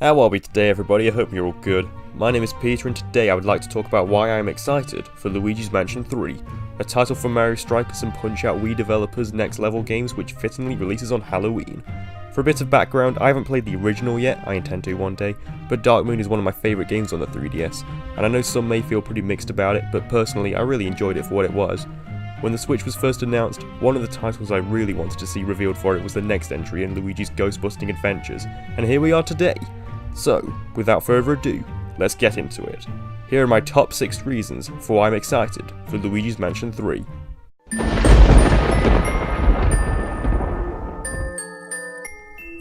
How are we today, everybody? I hope you're all good. My name is Peter, and today I would like to talk about why I am excited for Luigi's Mansion 3, a title from Mario Strikers and Punch-Out Wii developers Next Level Games, which fittingly releases on Halloween. For a bit of background, I haven't played the original yet, I intend to one day, but Dark Moon is one of my favourite games on the 3DS, and I know some may feel pretty mixed about it, but personally I really enjoyed it for what it was. When the Switch was first announced, one of the titles I really wanted to see revealed for it was the next entry in Luigi's Ghost-Busting Adventures, and here we are today. So, without further ado, let's get into it. Here are my top 6 reasons for why I'm excited for Luigi's Mansion 3.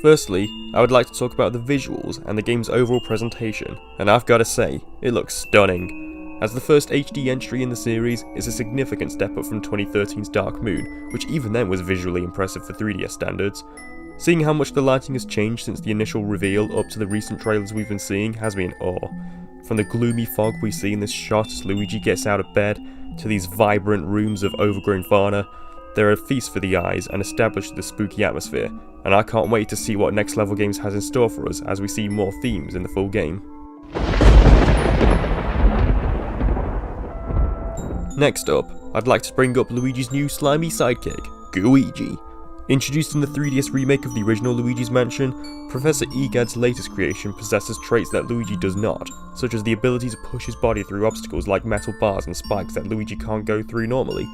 Firstly, I would like to talk about the visuals and the game's overall presentation, and I've gotta say, it looks stunning. As the first HD entry in the series, it's a significant step up from 2013's Dark Moon, which even then was visually impressive for 3DS standards. Seeing how much the lighting has changed since the initial reveal up to the recent trailers we've been seeing has me in awe. From the gloomy fog we see in this shot as Luigi gets out of bed, to these vibrant rooms of overgrown fauna, they're a feast for the eyes and establish the spooky atmosphere, and I can't wait to see what Next Level Games has in store for us as we see more themes in the full game. Next up, I'd like to bring up Luigi's new slimy sidekick, Gooigi. Introduced in the 3DS remake of the original Luigi's Mansion, Professor Egad's latest creation possesses traits that Luigi does not, such as the ability to push his body through obstacles like metal bars and spikes that Luigi can't go through normally.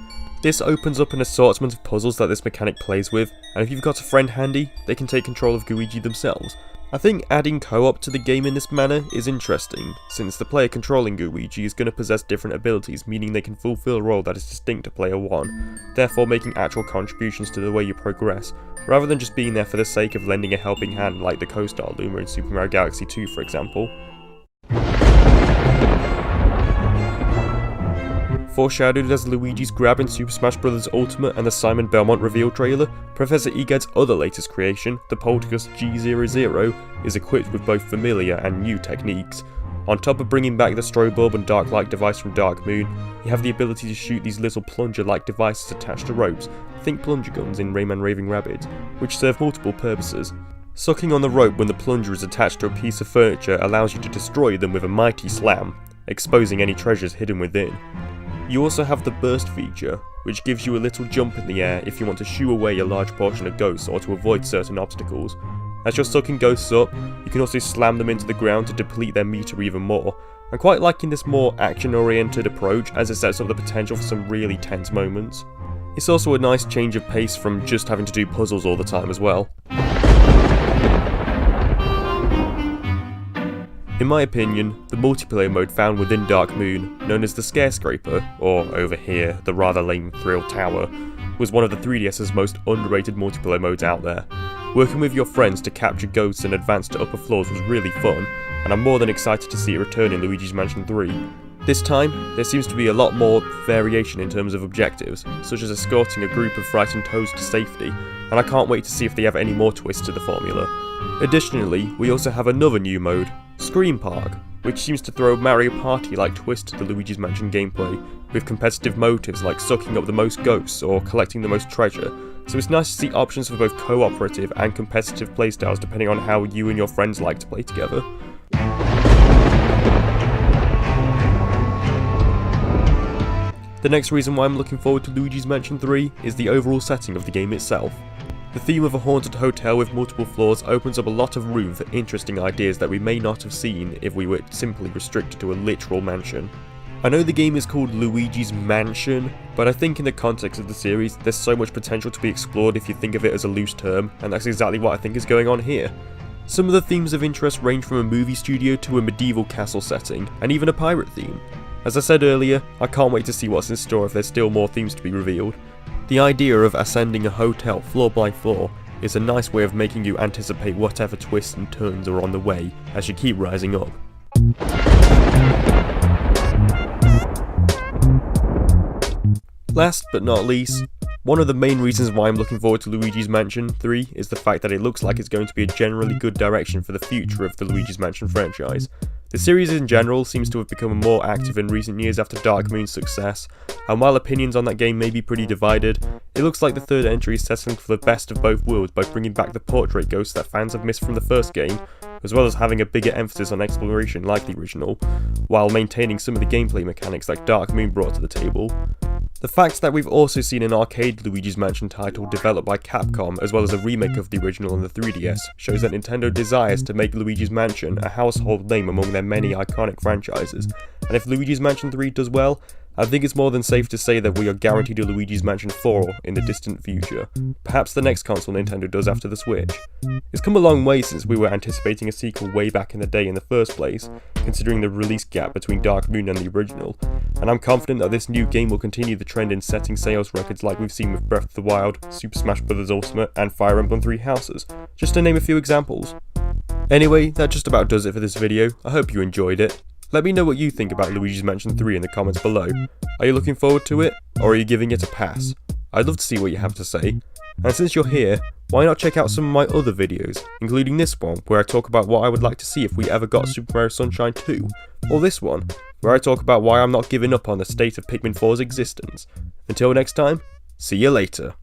This opens up an assortment of puzzles that this mechanic plays with, and if you've got a friend handy, they can take control of Gooigi themselves. I think adding co-op to the game in this manner is interesting, since the player controlling Gooigi is going to possess different abilities, meaning they can fulfill a role that is distinct to player 1, therefore making actual contributions to the way you progress, rather than just being there for the sake of lending a helping hand like the co-star Luma in Super Mario Galaxy 2 for example. Foreshadowed as Luigi's grab in Super Smash Bros. Ultimate and the Simon Belmont reveal trailer, Professor Egad's other latest creation, the Polti Ghost G00, is equipped with both familiar and new techniques. On top of bringing back the strobe bulb and dark light device from Dark Moon, you have the ability to shoot these little plunger-like devices attached to ropes, think plunger guns in Rayman Raving Rabbids, which serve multiple purposes. Sucking on the rope when the plunger is attached to a piece of furniture allows you to destroy them with a mighty slam, exposing any treasures hidden within. You also have the burst feature, which gives you a little jump in the air if you want to shoo away a large portion of ghosts or to avoid certain obstacles. As you're sucking ghosts up, you can also slam them into the ground to deplete their meter even more. I'm quite liking this more action-oriented approach as it sets up the potential for some really tense moments. It's also a nice change of pace from just having to do puzzles all the time as well. In my opinion, the multiplayer mode found within Dark Moon, known as the Scarescraper, or over here, the rather lame Thrill Tower, was one of the 3DS's most underrated multiplayer modes out there. Working with your friends to capture ghosts and advance to upper floors was really fun, and I'm more than excited to see it return in Luigi's Mansion 3. This time, there seems to be a lot more variation in terms of objectives, such as escorting a group of frightened toads to safety, and I can't wait to see if they have any more twists to the formula. Additionally, we also have another new mode, Scream Park, which seems to throw a Mario Party-like twist to the Luigi's Mansion gameplay, with competitive motives like sucking up the most ghosts or collecting the most treasure, so it's nice to see options for both cooperative and competitive playstyles depending on how you and your friends like to play together. The next reason why I'm looking forward to Luigi's Mansion 3 is the overall setting of the game itself. The theme of a haunted hotel with multiple floors opens up a lot of room for interesting ideas that we may not have seen if we were simply restricted to a literal mansion. I know the game is called Luigi's Mansion, but I think in the context of the series, there's so much potential to be explored if you think of it as a loose term, and that's exactly what I think is going on here. Some of the themes of interest range from a movie studio to a medieval castle setting, and even a pirate theme. As I said earlier, I can't wait to see what's in store if there's still more themes to be revealed. The idea of ascending a hotel floor by floor is a nice way of making you anticipate whatever twists and turns are on the way as you keep rising up. Last but not least, one of the main reasons why I'm looking forward to Luigi's Mansion 3 is the fact that it looks like it's going to be a generally good direction for the future of the Luigi's Mansion franchise. The series in general seems to have become more active in recent years after Dark Moon's success, and while opinions on that game may be pretty divided, it looks like the third entry is settling for the best of both worlds by bringing back the portrait ghosts that fans have missed from the first game, as well as having a bigger emphasis on exploration like the original, while maintaining some of the gameplay mechanics like Dark Moon brought to the table. The fact that we've also seen an arcade Luigi's Mansion title developed by Capcom as well as a remake of the original on the 3DS shows that Nintendo desires to make Luigi's Mansion a household name among their many iconic franchises, and if Luigi's Mansion 3 does well, I think it's more than safe to say that we are guaranteed a Luigi's Mansion 4 in the distant future. Perhaps the next console Nintendo does after the Switch. It's come a long way since we were anticipating a sequel way back in the day in the first place, considering the release gap between Dark Moon and the original, and I'm confident that this new game will continue the trend in setting sales records like we've seen with Breath of the Wild, Super Smash Bros. Ultimate, and Fire Emblem Three Houses, just to name a few examples. Anyway, that just about does it for this video. I hope you enjoyed it. Let me know what you think about Luigi's Mansion 3 in the comments below. Are you looking forward to it, or are you giving it a pass? I'd love to see what you have to say. And since you're here, why not check out some of my other videos, including this one, where I talk about what I would like to see if we ever got Super Mario Sunshine 2, or this one, where I talk about why I'm not giving up on the state of Pikmin 4's existence. Until next time, see you later.